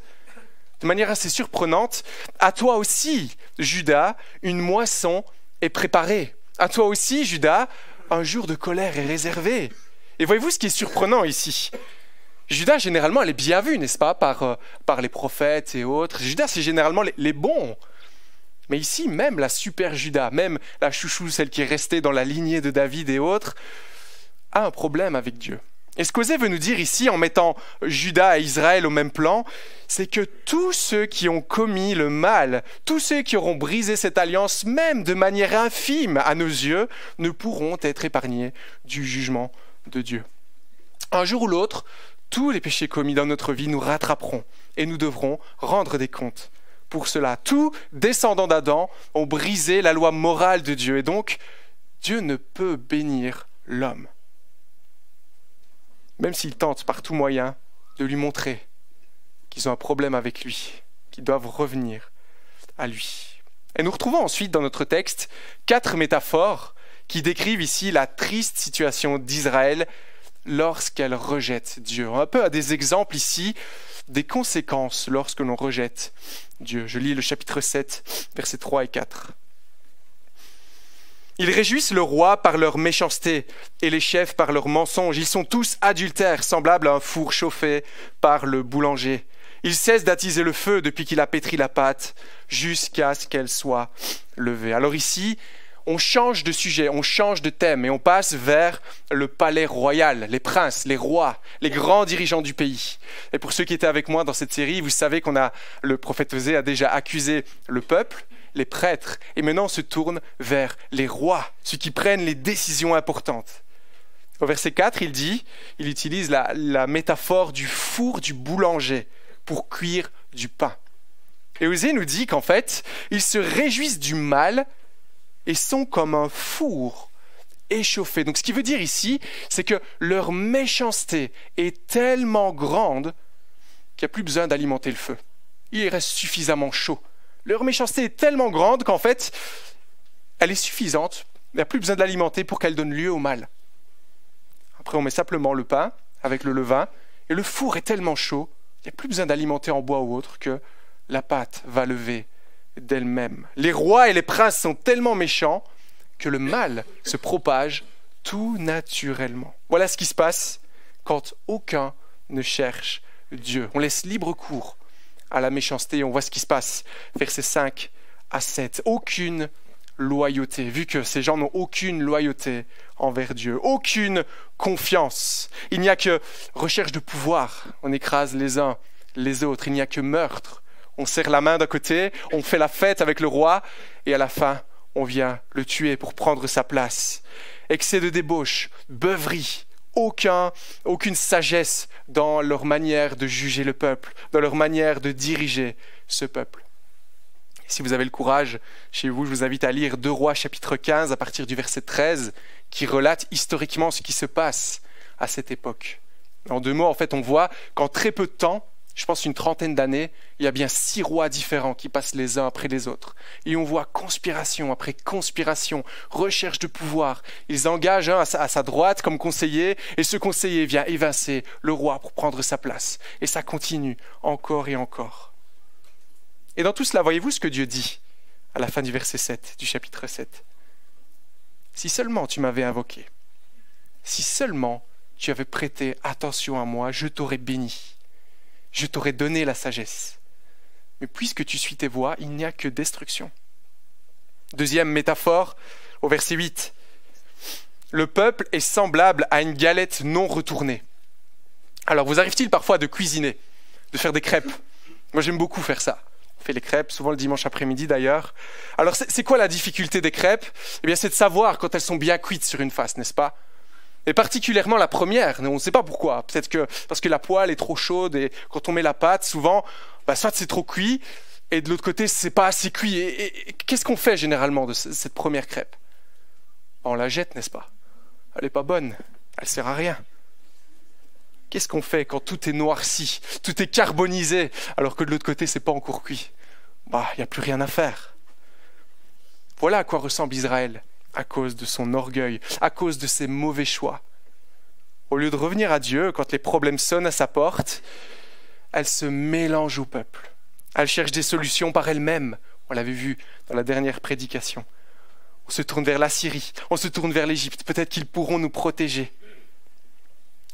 de manière assez surprenante, « À toi aussi, Juda, une moisson est préparée. À toi aussi, Juda, un jour de colère est réservé. » Et voyez-vous ce qui est surprenant ici? Juda, généralement, elle est bien vue, n'est-ce pas, par les prophètes et autres. Juda, c'est généralement les bons. Mais ici, même la super Juda, même la chouchou, celle qui est restée dans la lignée de David et autres, a un problème avec Dieu. Et ce qu'Osée veut nous dire ici, en mettant Juda et Israël au même plan, c'est que tous ceux qui ont commis le mal, tous ceux qui auront brisé cette alliance, même de manière infime à nos yeux, ne pourront être épargnés du jugement de Dieu. Un jour ou l'autre, tous les péchés commis dans notre vie nous rattraperont et nous devrons rendre des comptes. Pour cela, tous descendants d'Adam ont brisé la loi morale de Dieu et donc Dieu ne peut bénir l'homme. Même s'il tente par tout moyen de lui montrer qu'ils ont un problème avec lui, qu'ils doivent revenir à lui. Et nous retrouvons ensuite dans notre texte 4 métaphores qui décrivent ici la triste situation d'Israël lorsqu'elle rejette Dieu. Un peu à des exemples ici des conséquences lorsque l'on rejette Dieu. Je lis le chapitre 7, versets 3 et 4. Ils réjouissent le roi par leur méchanceté et les chefs par leurs mensonges. Ils sont tous adultères, semblables à un four chauffé par le boulanger. Ils cessent d'attiser le feu depuis qu'il a pétri la pâte jusqu'à ce qu'elle soit levée. Alors ici, on change de sujet, on change de thème et on passe vers le palais royal, les princes, les rois, les grands dirigeants du pays. Et pour ceux qui étaient avec moi dans cette série, vous savez le prophète Osée a déjà accusé le peuple, les prêtres, et maintenant on se tourne vers les rois, ceux qui prennent les décisions importantes. Au verset 4, il utilise la métaphore du four du boulanger pour cuire du pain. Et Osée nous dit qu'en fait, ils se réjouissent du mal et sont comme un four échauffé. Donc ce qui veut dire ici, c'est que leur méchanceté est tellement grande qu'il n'y a plus besoin d'alimenter le feu. Il reste suffisamment chaud. Leur méchanceté est tellement grande qu'en fait, elle est suffisante. Il n'y a plus besoin de l'alimenter pour qu'elle donne lieu au mal. Après, on met simplement le pain avec le levain et le four est tellement chaud, il n'y a plus besoin d'alimenter en bois ou autre que la pâte va lever d'elle-même. Les rois et les princes sont tellement méchants que le mal se propage tout naturellement. Voilà ce qui se passe quand aucun ne cherche Dieu. On laisse libre cours à la méchanceté et on voit ce qui se passe. Versets 5 à 7. Aucune loyauté, vu que ces gens n'ont aucune loyauté envers Dieu, aucune confiance. Il n'y a que recherche de pouvoir, on écrase les uns les autres, il n'y a que meurtre. On serre la main d'un côté, on fait la fête avec le roi, et à la fin, on vient le tuer pour prendre sa place. Excès de débauche, beuverie, aucune sagesse dans leur manière de juger le peuple, dans leur manière de diriger ce peuple. Si vous avez le courage, chez vous, je vous invite à lire 2 Rois chapitre 15 à partir du verset 13, qui relate historiquement ce qui se passe à cette époque. En 2 mots, en fait, on voit qu'en très peu de temps, je pense une 30aine d'années, il y a bien 6 rois différents qui passent les uns après les autres. Et on voit conspiration après conspiration, recherche de pouvoir. Ils engagent un à sa droite comme conseiller, et ce conseiller vient évincer le roi pour prendre sa place. Et ça continue encore et encore. Et dans tout cela, voyez-vous ce que Dieu dit à la fin du verset 7, du chapitre 7. Si seulement tu m'avais invoqué, si seulement tu avais prêté attention à moi, je t'aurais béni. Je t'aurais donné la sagesse. Mais puisque tu suis tes voies, il n'y a que destruction. Deuxième métaphore, au verset 8. Le peuple est semblable à une galette non retournée. Alors, vous arrive-t-il parfois de cuisiner, de faire des crêpes? Moi, j'aime beaucoup faire ça. On fait les crêpes, souvent le dimanche après-midi d'ailleurs. Alors, c'est quoi la difficulté des crêpes? Eh bien, c'est de savoir quand elles sont bien cuites sur une face, n'est-ce pas? Et particulièrement la première, on ne sait pas pourquoi. Peut-être que parce que la poêle est trop chaude et quand on met la pâte, souvent, soit c'est trop cuit et de l'autre côté, c'est pas assez cuit. Et qu'est-ce qu'on fait généralement de cette première crêpe? On la jette, n'est-ce pas? Elle n'est pas bonne, elle ne sert à rien. Qu'est-ce qu'on fait quand tout est noirci, tout est carbonisé, alors que de l'autre côté, c'est pas encore cuit? Il n'y a plus rien à faire. Voilà à quoi ressemble Israël. À cause de son orgueil, à cause de ses mauvais choix. Au lieu de revenir à Dieu, quand les problèmes sonnent à sa porte, elle se mélange au peuple. Elle cherche des solutions par elle-même. On l'avait vu dans la dernière prédication. On se tourne vers la Syrie, on se tourne vers l'Égypte. Peut-être qu'ils pourront nous protéger.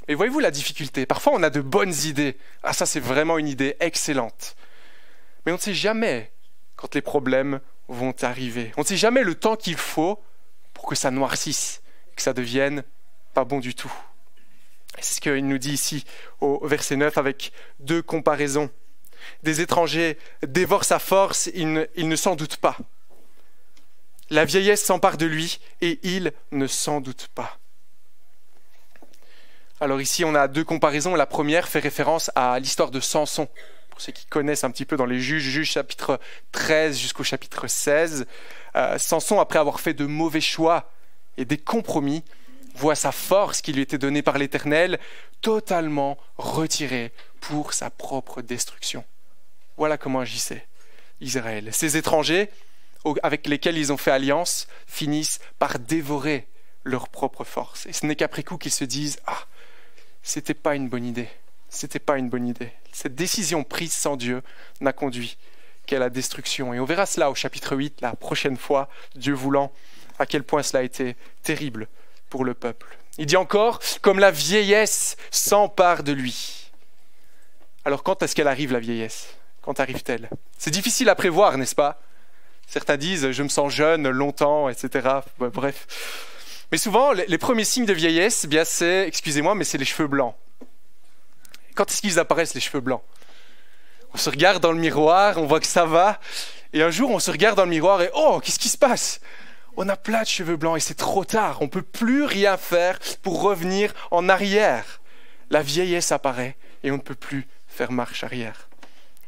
Et voyez-vous la difficulté? Parfois, on a de bonnes idées. Ah, ça, c'est vraiment une idée excellente. Mais on ne sait jamais quand les problèmes vont arriver. On ne sait jamais le temps qu'il faut pour que ça noircisse, que ça devienne pas bon du tout. C'est ce qu'il nous dit ici au verset 9 avec 2 comparaisons. Des étrangers dévorent sa force, il ne s'en doute pas. La vieillesse s'empare de lui et il ne s'en doute pas. Alors ici, on a 2 comparaisons. La première fait référence à l'histoire de Samson. Pour ceux qui connaissent un petit peu dans les Juges chapitre 13 jusqu'au chapitre 16, Samson, après avoir fait de mauvais choix et des compromis, voit sa force qui lui était donnée par l'Éternel totalement retirée pour sa propre destruction. Voilà comment agissait Israël. Ces étrangers avec lesquels ils ont fait alliance finissent par dévorer leur propre force. Et ce n'est qu'après coup qu'ils se disent « Ah, c'était pas une bonne idée. C'était pas une bonne idée. » Cette décision prise sans Dieu n'a conduit qu'à la destruction. Et on verra cela au chapitre 8, la prochaine fois, Dieu voulant, à quel point cela a été terrible pour le peuple. Il dit encore, comme la vieillesse s'empare de lui. Alors quand est-ce qu'elle arrive, la vieillesse? Quand arrive-t-elle? C'est difficile à prévoir, n'est-ce pas? Certains disent, je me sens jeune longtemps, etc. Bref. Mais souvent, les premiers signes de vieillesse, eh bien c'est, excusez-moi, mais c'est les cheveux blancs. Quand est-ce qu'ils apparaissent, les cheveux blancs? On se regarde dans le miroir, on voit que ça va, et un jour on se regarde dans le miroir et oh, qu'est-ce qui se passe? On a plein de cheveux blancs et c'est trop tard, on ne peut plus rien faire pour revenir en arrière. La vieillesse apparaît et on ne peut plus faire marche arrière.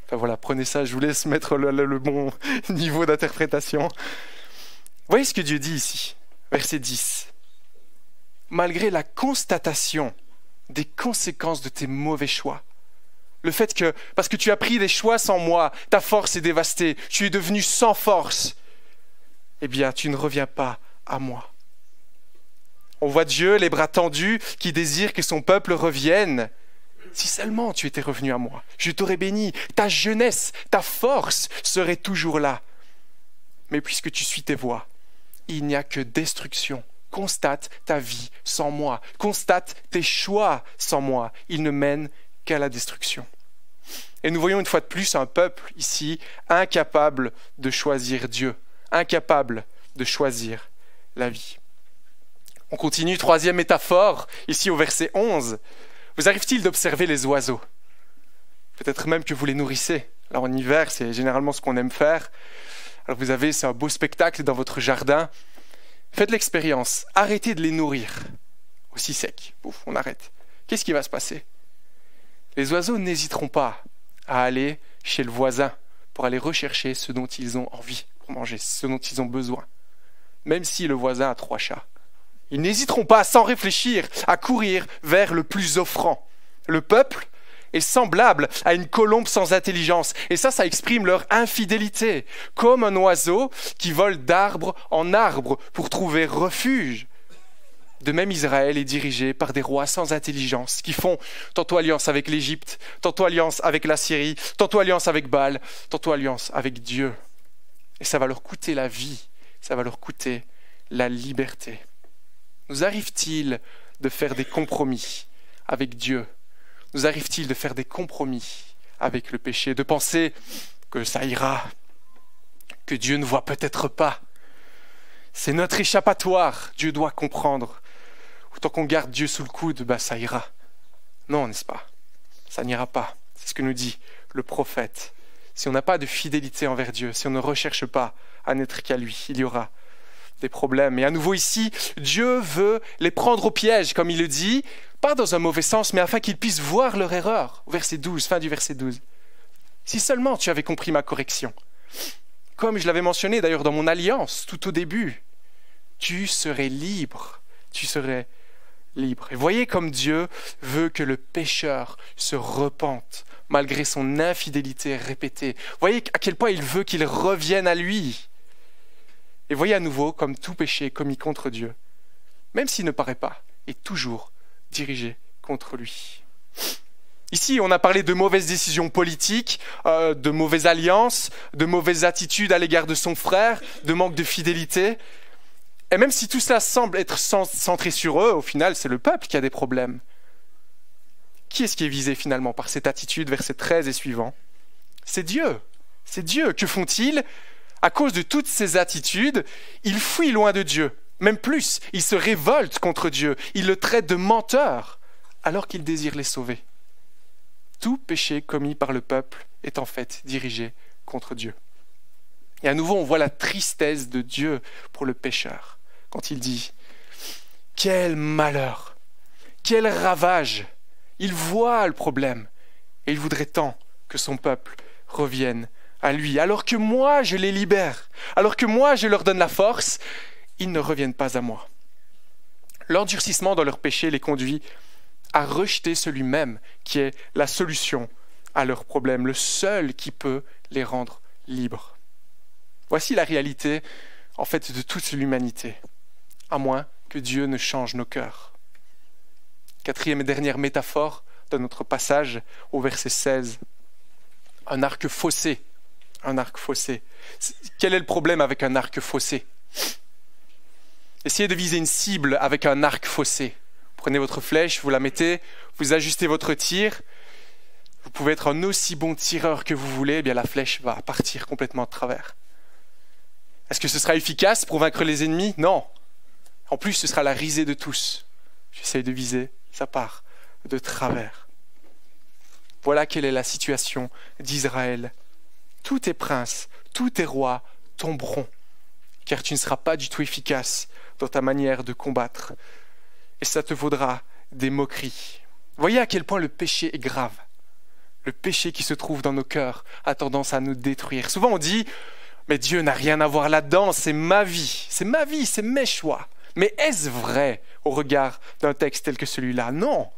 Enfin voilà, prenez ça, je vous laisse mettre le bon niveau d'interprétation. Voyez ce que Dieu dit ici, verset 10. Malgré la constatation des conséquences de tes mauvais choix, le fait que, parce que tu as pris des choix sans moi, ta force est dévastée, tu es devenu sans force, eh bien, tu ne reviens pas à moi. On voit Dieu, les bras tendus, qui désire que son peuple revienne. Si seulement tu étais revenu à moi, je t'aurais béni, ta jeunesse, ta force serait toujours là. Mais puisque tu suis tes voies, il n'y a que destruction. Constate ta vie sans moi, constate tes choix sans moi. Ils ne mènent qu'à la destruction. Et nous voyons une fois de plus un peuple ici incapable de choisir Dieu, incapable de choisir la vie. On continue, troisième métaphore, ici au verset 11. Vous arrive-t-il d'observer les oiseaux? Peut-être même que vous les nourrissez. Alors en hiver, c'est généralement ce qu'on aime faire. Alors vous avez, c'est un beau spectacle dans votre jardin. Faites l'expérience, arrêtez de les nourrir. Aussi sec, ouf, on arrête. Qu'est-ce qui va se passer? Les oiseaux n'hésiteront pas à aller chez le voisin pour aller rechercher ce dont ils ont envie pour manger, ce dont ils ont besoin. Même si le voisin a 3 chats. Ils n'hésiteront pas, sans réfléchir, à courir vers le plus offrant. Le peuple est semblable à une colombe sans intelligence. Et ça exprime leur infidélité. Comme un oiseau qui vole d'arbre en arbre pour trouver refuge. De même, Israël est dirigé par des rois sans intelligence, qui font tantôt alliance avec l'Égypte, tantôt alliance avec la Syrie, tantôt alliance avec Baal, tantôt alliance avec Dieu. Et ça va leur coûter la vie, ça va leur coûter la liberté. Nous arrive-t-il de faire des compromis avec Dieu? Nous arrive-t-il de faire des compromis avec le péché, de penser que ça ira, que Dieu ne voit peut-être pas? C'est notre échappatoire, Dieu doit comprendre. Tant qu'on garde Dieu sous le coude, ça ira. Non, n'est-ce pas? Ça n'ira pas. C'est ce que nous dit le prophète. Si on n'a pas de fidélité envers Dieu, si on ne recherche pas à n'être qu'à lui, il y aura des problèmes. Et à nouveau ici, Dieu veut les prendre au piège, comme il le dit, pas dans un mauvais sens, mais afin qu'ils puissent voir leur erreur. Verset 12, fin du verset 12. Si seulement tu avais compris ma correction. Comme je l'avais mentionné d'ailleurs dans mon alliance, tout au début, tu serais libre. Tu serais libre. Et voyez comme Dieu veut que le pécheur se repente, malgré son infidélité répétée. Voyez à quel point il veut qu'il revienne à lui. Et voyez à nouveau comme tout péché commis contre Dieu, même s'il ne paraît pas, est toujours dirigé contre lui. Ici, on a parlé de mauvaises décisions politiques, de mauvaises alliances, de mauvaises attitudes à l'égard de son frère, de manque de fidélité. Et même si tout cela semble être centré sur eux, au final, c'est le peuple qui a des problèmes. Qui est-ce qui est visé finalement par cette attitude, verset 13 et suivant? C'est Dieu. C'est Dieu. Que font-ils? À cause de toutes ces attitudes, ils fuient loin de Dieu. Même plus, ils se révoltent contre Dieu. Ils le traitent de menteur, alors qu'ils désirent les sauver. Tout péché commis par le peuple est en fait dirigé contre Dieu. Et à nouveau, on voit la tristesse de Dieu pour le pécheur. Quand il dit « Quel malheur, quel ravage !» Il voit le problème et il voudrait tant que son peuple revienne à lui. Alors que moi, je les libère, alors que moi, je leur donne la force, ils ne reviennent pas à moi. L'endurcissement dans leur péché les conduit à rejeter celui-même qui est la solution à leurs problèmes, le seul qui peut les rendre libres. Voici la réalité, en fait, de toute l'humanité, à moins que Dieu ne change nos cœurs. Quatrième et dernière métaphore de notre passage au verset 16. Un arc faussé. Un arc faussé. Quel est le problème avec un arc faussé? Essayez de viser une cible avec un arc faussé. Prenez votre flèche, vous la mettez, vous ajustez votre tir. Vous pouvez être un aussi bon tireur que vous voulez, eh bien la flèche va partir complètement de travers. Est-ce que ce sera efficace pour vaincre les ennemis? Non. En plus, ce sera la risée de tous. J'essaie de viser, ça part de travers. Voilà quelle est la situation d'Israël. Tous tes princes, tous tes rois tomberont, car tu ne seras pas du tout efficace dans ta manière de combattre. Et ça te vaudra des moqueries. Voyez à quel point le péché est grave. Le péché qui se trouve dans nos cœurs a tendance à nous détruire. Souvent on dit, mais Dieu n'a rien à voir là-dedans, c'est ma vie, c'est mes choix. Mais est-ce vrai au regard d'un texte tel que celui-là? Non.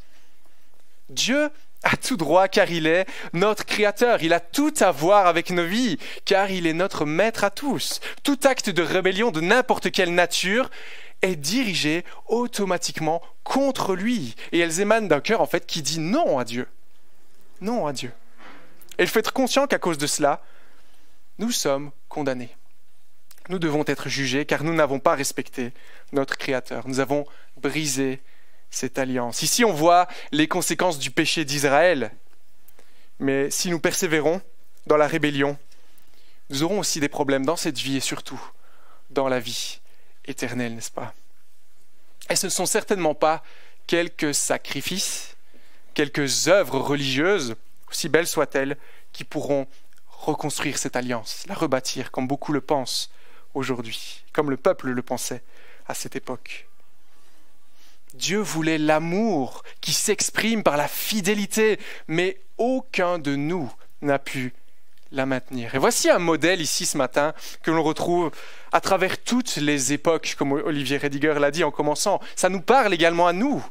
Dieu a tout droit car il est notre créateur. Il a tout à voir avec nos vies car il est notre maître à tous. Tout acte de rébellion de n'importe quelle nature est dirigé automatiquement contre lui. Et elles émanent d'un cœur en fait qui dit non à Dieu. Non à Dieu. Et il faut être conscient qu'à cause de cela, nous sommes condamnés. Nous devons être jugés car nous n'avons pas respecté notre Créateur. Nous avons brisé cette alliance. Ici, on voit les conséquences du péché d'Israël. Mais si nous persévérons dans la rébellion, nous aurons aussi des problèmes dans cette vie et surtout dans la vie éternelle, n'est-ce pas? Et ce ne sont certainement pas quelques sacrifices, quelques œuvres religieuses, aussi belles soient-elles, qui pourront reconstruire cette alliance, la rebâtir, comme beaucoup le pensent aujourd'hui, comme le peuple le pensait à cette époque. Dieu voulait l'amour qui s'exprime par la fidélité, mais aucun de nous n'a pu la maintenir. Et voici un modèle ici ce matin que l'on retrouve à travers toutes les époques, comme Olivier Rediger l'a dit en commençant. Ça nous parle également à nous.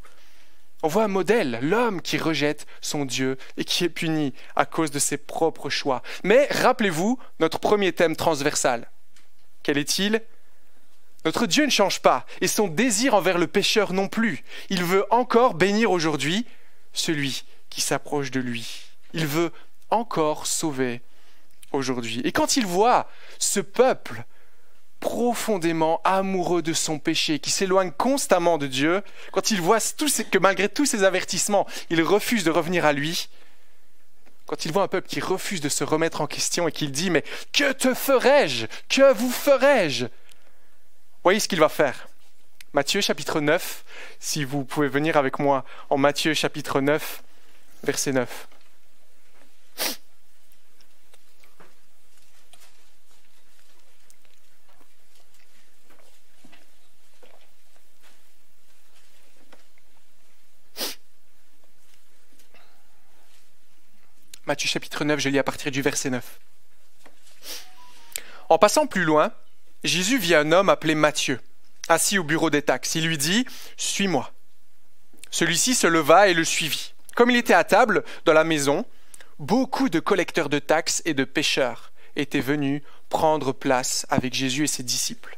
On voit un modèle, l'homme qui rejette son Dieu et qui est puni à cause de ses propres choix. Mais rappelez-vous notre premier thème transversal. Quel est-il? Notre Dieu ne change pas et son désir envers le pécheur non plus. Il veut encore bénir aujourd'hui celui qui s'approche de lui. Il veut encore sauver aujourd'hui. Et quand il voit ce peuple profondément amoureux de son péché, qui s'éloigne constamment de Dieu, quand il voit que malgré tous ces avertissements, il refuse de revenir à lui, quand il voit un peuple qui refuse de se remettre en question et qu'il dit « Mais que te ferai-je? Que vous ferai-je » Voyez ce qu'il va faire. Matthieu chapitre 9, si vous pouvez venir avec moi en Matthieu chapitre 9, verset 9. Matthieu chapitre 9, je lis à partir du verset 9. En passant plus loin, Jésus vit un homme appelé Matthieu, assis au bureau des taxes. Il lui dit « Suis-moi ». Celui-ci se leva et le suivit. Comme il était à table dans la maison, beaucoup de collecteurs de taxes et de pêcheurs étaient venus prendre place avec Jésus et ses disciples.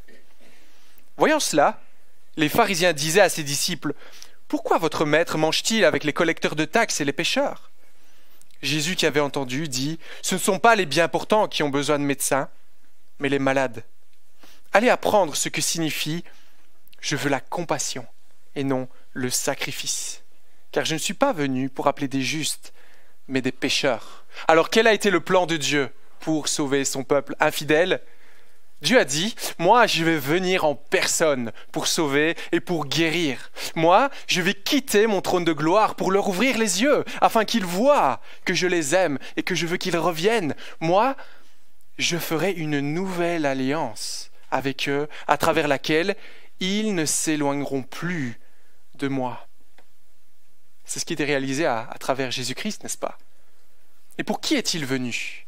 Voyant cela, les pharisiens disaient à ses disciples « Pourquoi votre maître mange-t-il avec les collecteurs de taxes et les pêcheurs ?» Jésus, qui avait entendu, dit « Ce ne sont pas les bien portants qui ont besoin de médecins, mais les malades. Allez apprendre ce que signifie « Je veux la compassion et non le sacrifice. Car je ne suis pas venu pour appeler des justes, mais des pécheurs. » Alors quel a été le plan de Dieu pour sauver son peuple infidèle? Dieu a dit « Moi, je vais venir en personne pour sauver et pour guérir. Moi, je vais quitter mon trône de gloire pour leur ouvrir les yeux, afin qu'ils voient que je les aime et que je veux qu'ils reviennent. Moi, je ferai une nouvelle alliance avec eux, à travers laquelle ils ne s'éloigneront plus de moi. » C'est ce qui était réalisé à travers Jésus-Christ, n'est-ce pas? Et pour qui est-il venu?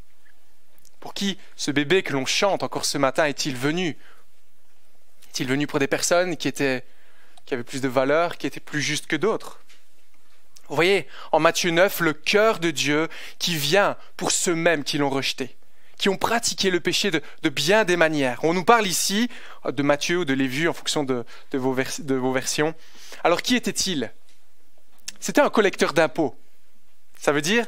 Pour qui ce bébé que l'on chante encore ce matin est-il venu? Est-il venu pour des personnes qui avaient plus de valeur, qui étaient plus justes que d'autres? Vous voyez, en Matthieu 9, le cœur de Dieu qui vient pour ceux-mêmes qui l'ont rejeté, qui ont pratiqué le péché de bien des manières. On nous parle ici de Matthieu ou de Lévi en fonction de vos versions. Alors qui était-il? C'était un collecteur d'impôts. Ça veut dire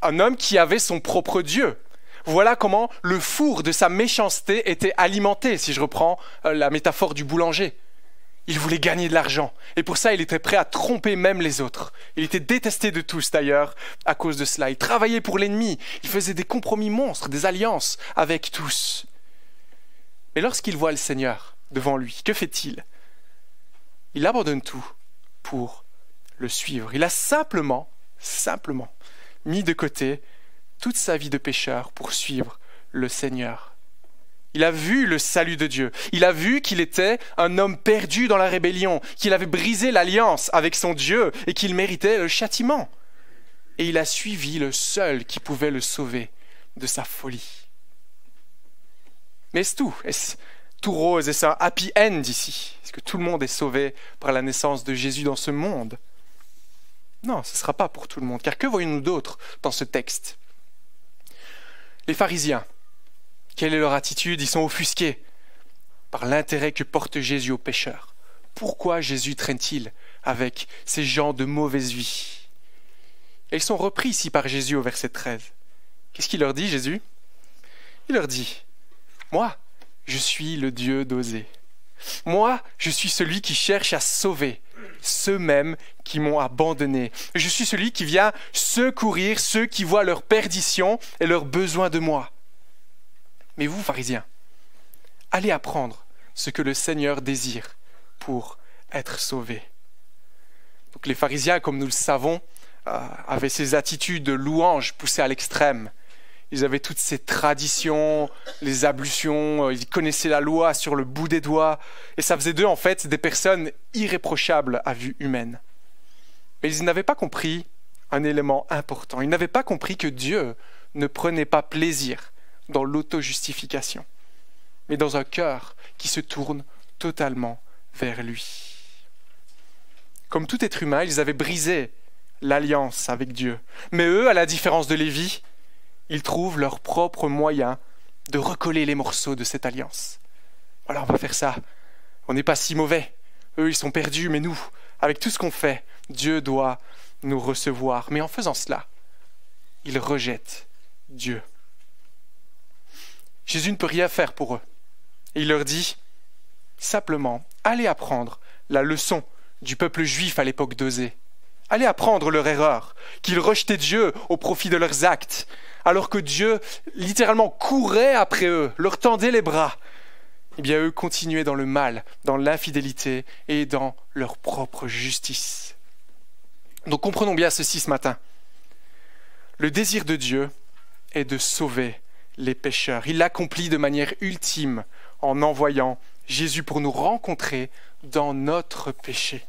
un homme qui avait son propre Dieu. Voilà comment le four de sa méchanceté était alimenté, si je reprends la métaphore du boulanger. Il voulait gagner de l'argent, et pour ça il était prêt à tromper même les autres. Il était détesté de tous d'ailleurs à cause de cela. Il travaillait pour l'ennemi, il faisait des compromis monstres, des alliances avec tous. Mais lorsqu'il voit le Seigneur devant lui, que fait-il? Il abandonne tout pour le suivre. Il a simplement mis de côté toute sa vie de pécheur pour suivre le Seigneur. Il a vu le salut de Dieu. Il a vu qu'il était un homme perdu dans la rébellion, qu'il avait brisé l'alliance avec son Dieu et qu'il méritait le châtiment. Et il a suivi le seul qui pouvait le sauver de sa folie. Mais est-ce tout? Est-ce tout rose? Est-ce un happy end ici? Est-ce que tout le monde est sauvé par la naissance de Jésus dans ce monde? Non, ce ne sera pas pour tout le monde. Car que voyons-nous d'autre dans ce texte? Les pharisiens, quelle est leur attitude? Ils sont offusqués par l'intérêt que porte Jésus aux pécheurs. Pourquoi Jésus traîne-t-il avec ces gens de mauvaise vie? Et ils sont repris ici par Jésus au verset 13. Qu'est-ce qu'il leur dit, Jésus? Il leur dit « Moi, je suis le Dieu d'Osée. Moi, je suis celui qui cherche à sauver ceux-mêmes qui m'ont abandonné. Je suis celui qui vient secourir ceux qui voient leur perdition et leur besoin de moi. Mais vous, pharisiens, allez apprendre ce que le Seigneur désire pour être sauvé. Donc les pharisiens, comme nous le savons, avaient ces attitudes de louange poussées à l'extrême. Ils avaient toutes ces traditions, les ablutions, ils connaissaient la loi sur le bout des doigts, et ça faisait d'eux en fait des personnes irréprochables à vue humaine. Mais ils n'avaient pas compris un élément important. Ils n'avaient pas compris que Dieu ne prenait pas plaisir dans l'auto-justification, mais dans un cœur qui se tourne totalement vers lui. Comme tout être humain, ils avaient brisé l'alliance avec Dieu. Mais eux, à la différence de Lévi, ils trouvent leur propre moyen de recoller les morceaux de cette alliance. Voilà, on va faire ça. On n'est pas si mauvais. Eux, ils sont perdus, mais nous, avec tout ce qu'on fait, Dieu doit nous recevoir. Mais en faisant cela, ils rejettent Dieu. Jésus ne peut rien faire pour eux. Et il leur dit simplement, allez apprendre la leçon du peuple juif à l'époque d'Osée. Allez apprendre leur erreur, qu'ils rejetaient Dieu au profit de leurs actes, alors que Dieu littéralement courait après eux, leur tendait les bras. Eh bien, eux continuaient dans le mal, dans l'infidélité et dans leur propre justice. Donc comprenons bien ceci ce matin. Le désir de Dieu est de sauver les pécheurs. Il l'accomplit de manière ultime en envoyant Jésus pour nous rencontrer dans notre péché.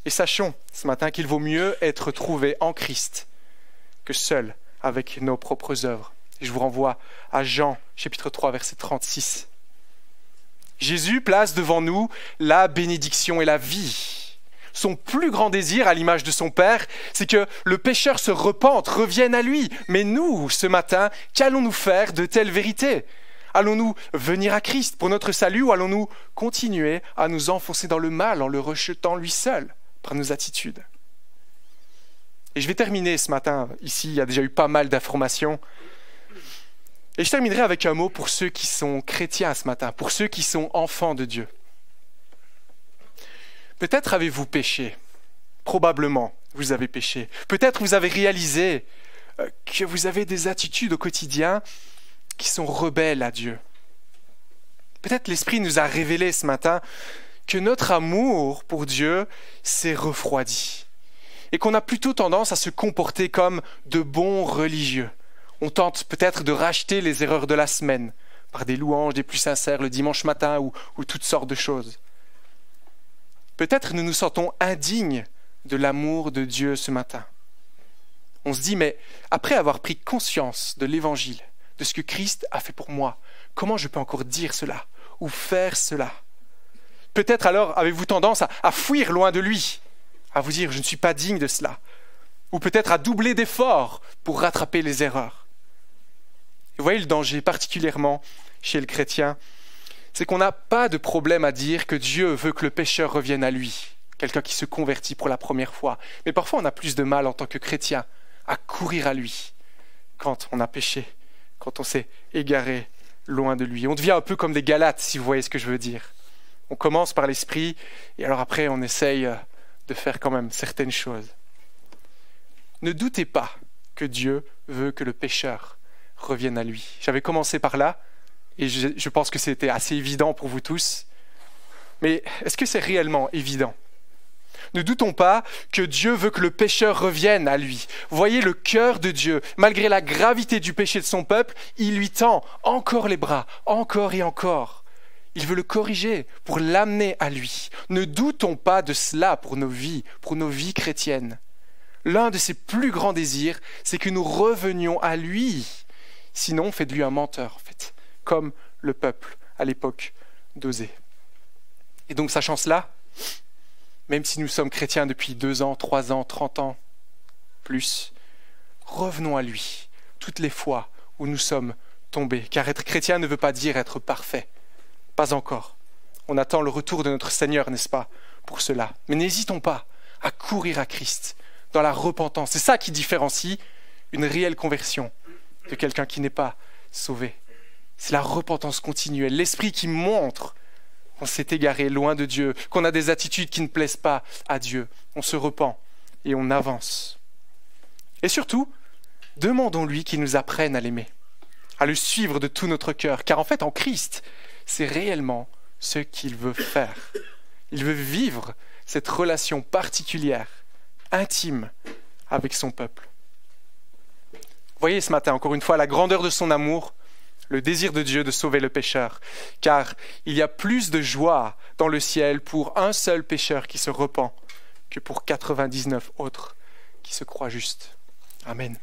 Et sachons ce matin qu'il vaut mieux être trouvé en Christ que seul avec nos propres œuvres. Et je vous renvoie à Jean, chapitre 3, verset 36. Jésus place devant nous la bénédiction et la vie. Son plus grand désir, à l'image de son Père, c'est que le pécheur se repente, revienne à lui. Mais nous, ce matin, qu'allons-nous faire de telles vérités ? Allons-nous venir à Christ pour notre salut ou allons-nous continuer à nous enfoncer dans le mal en le rejetant lui seul par nos attitudes ? Et je vais terminer ce matin. Ici, il y a déjà eu pas mal d'informations. Et je terminerai avec un mot pour ceux qui sont chrétiens ce matin, pour ceux qui sont enfants de Dieu. Peut-être avez-vous péché. Probablement, vous avez péché. Peut-être vous avez réalisé que vous avez des attitudes au quotidien qui sont rebelles à Dieu. Peut-être l'Esprit nous a révélé ce matin que notre amour pour Dieu s'est refroidi et qu'on a plutôt tendance à se comporter comme de bons religieux. On tente peut-être de racheter les erreurs de la semaine par des louanges des plus sincères le dimanche matin ou toutes sortes de choses. Peut-être nous nous sentons indignes de l'amour de Dieu ce matin. On se dit, mais après avoir pris conscience de l'Évangile, de ce que Christ a fait pour moi, comment je peux encore dire cela ou faire cela ? Peut-être alors avez-vous tendance à fuir loin de lui, à vous dire, je ne suis pas digne de cela. Ou peut-être à doubler d'efforts pour rattraper les erreurs. Et vous voyez le danger, particulièrement chez le chrétien, c'est qu'on n'a pas de problème à dire que Dieu veut que le pécheur revienne à lui, quelqu'un qui se convertit pour la première fois. Mais parfois on a plus de mal en tant que chrétien à courir à lui quand on a péché, quand on s'est égaré loin de lui. On devient un peu comme des Galates, si vous voyez ce que je veux dire. On commence par l'esprit, et alors après on essaye de faire quand même certaines choses. Ne doutez pas que Dieu veut que le pécheur revienne à lui. J'avais commencé par là, et je pense que c'était assez évident pour vous tous. Mais est-ce que c'est réellement évident ? Ne doutons pas que Dieu veut que le pécheur revienne à lui. Voyez le cœur de Dieu. Malgré la gravité du péché de son peuple, il lui tend encore les bras, encore et encore. Il veut le corriger pour l'amener à lui. Ne doutons pas de cela pour nos vies chrétiennes. L'un de ses plus grands désirs, c'est que nous revenions à lui. Sinon, on fait de lui un menteur, en fait, comme le peuple à l'époque d'Osée. Et donc, sachant cela, même si nous sommes chrétiens depuis 2 ans, 3 ans, 30 ans, plus, revenons à lui toutes les fois où nous sommes tombés. Car être chrétien ne veut pas dire être parfait. Pas encore. On attend le retour de notre Seigneur, n'est-ce pas, pour cela. Mais n'hésitons pas à courir à Christ dans la repentance. C'est ça qui différencie une réelle conversion de quelqu'un qui n'est pas sauvé. C'est la repentance continuelle, l'esprit qui montre qu'on s'est égaré loin de Dieu, qu'on a des attitudes qui ne plaisent pas à Dieu. On se repent et on avance. Et surtout, demandons-lui qu'il nous apprenne à l'aimer, à le suivre de tout notre cœur. Car en fait, en Christ, c'est réellement ce qu'il veut faire. Il veut vivre cette relation particulière, intime, avec son peuple. Voyez ce matin, encore une fois, la grandeur de son amour, le désir de Dieu de sauver le pécheur. Car il y a plus de joie dans le ciel pour un seul pécheur qui se repent que pour 99 autres qui se croient justes. Amen.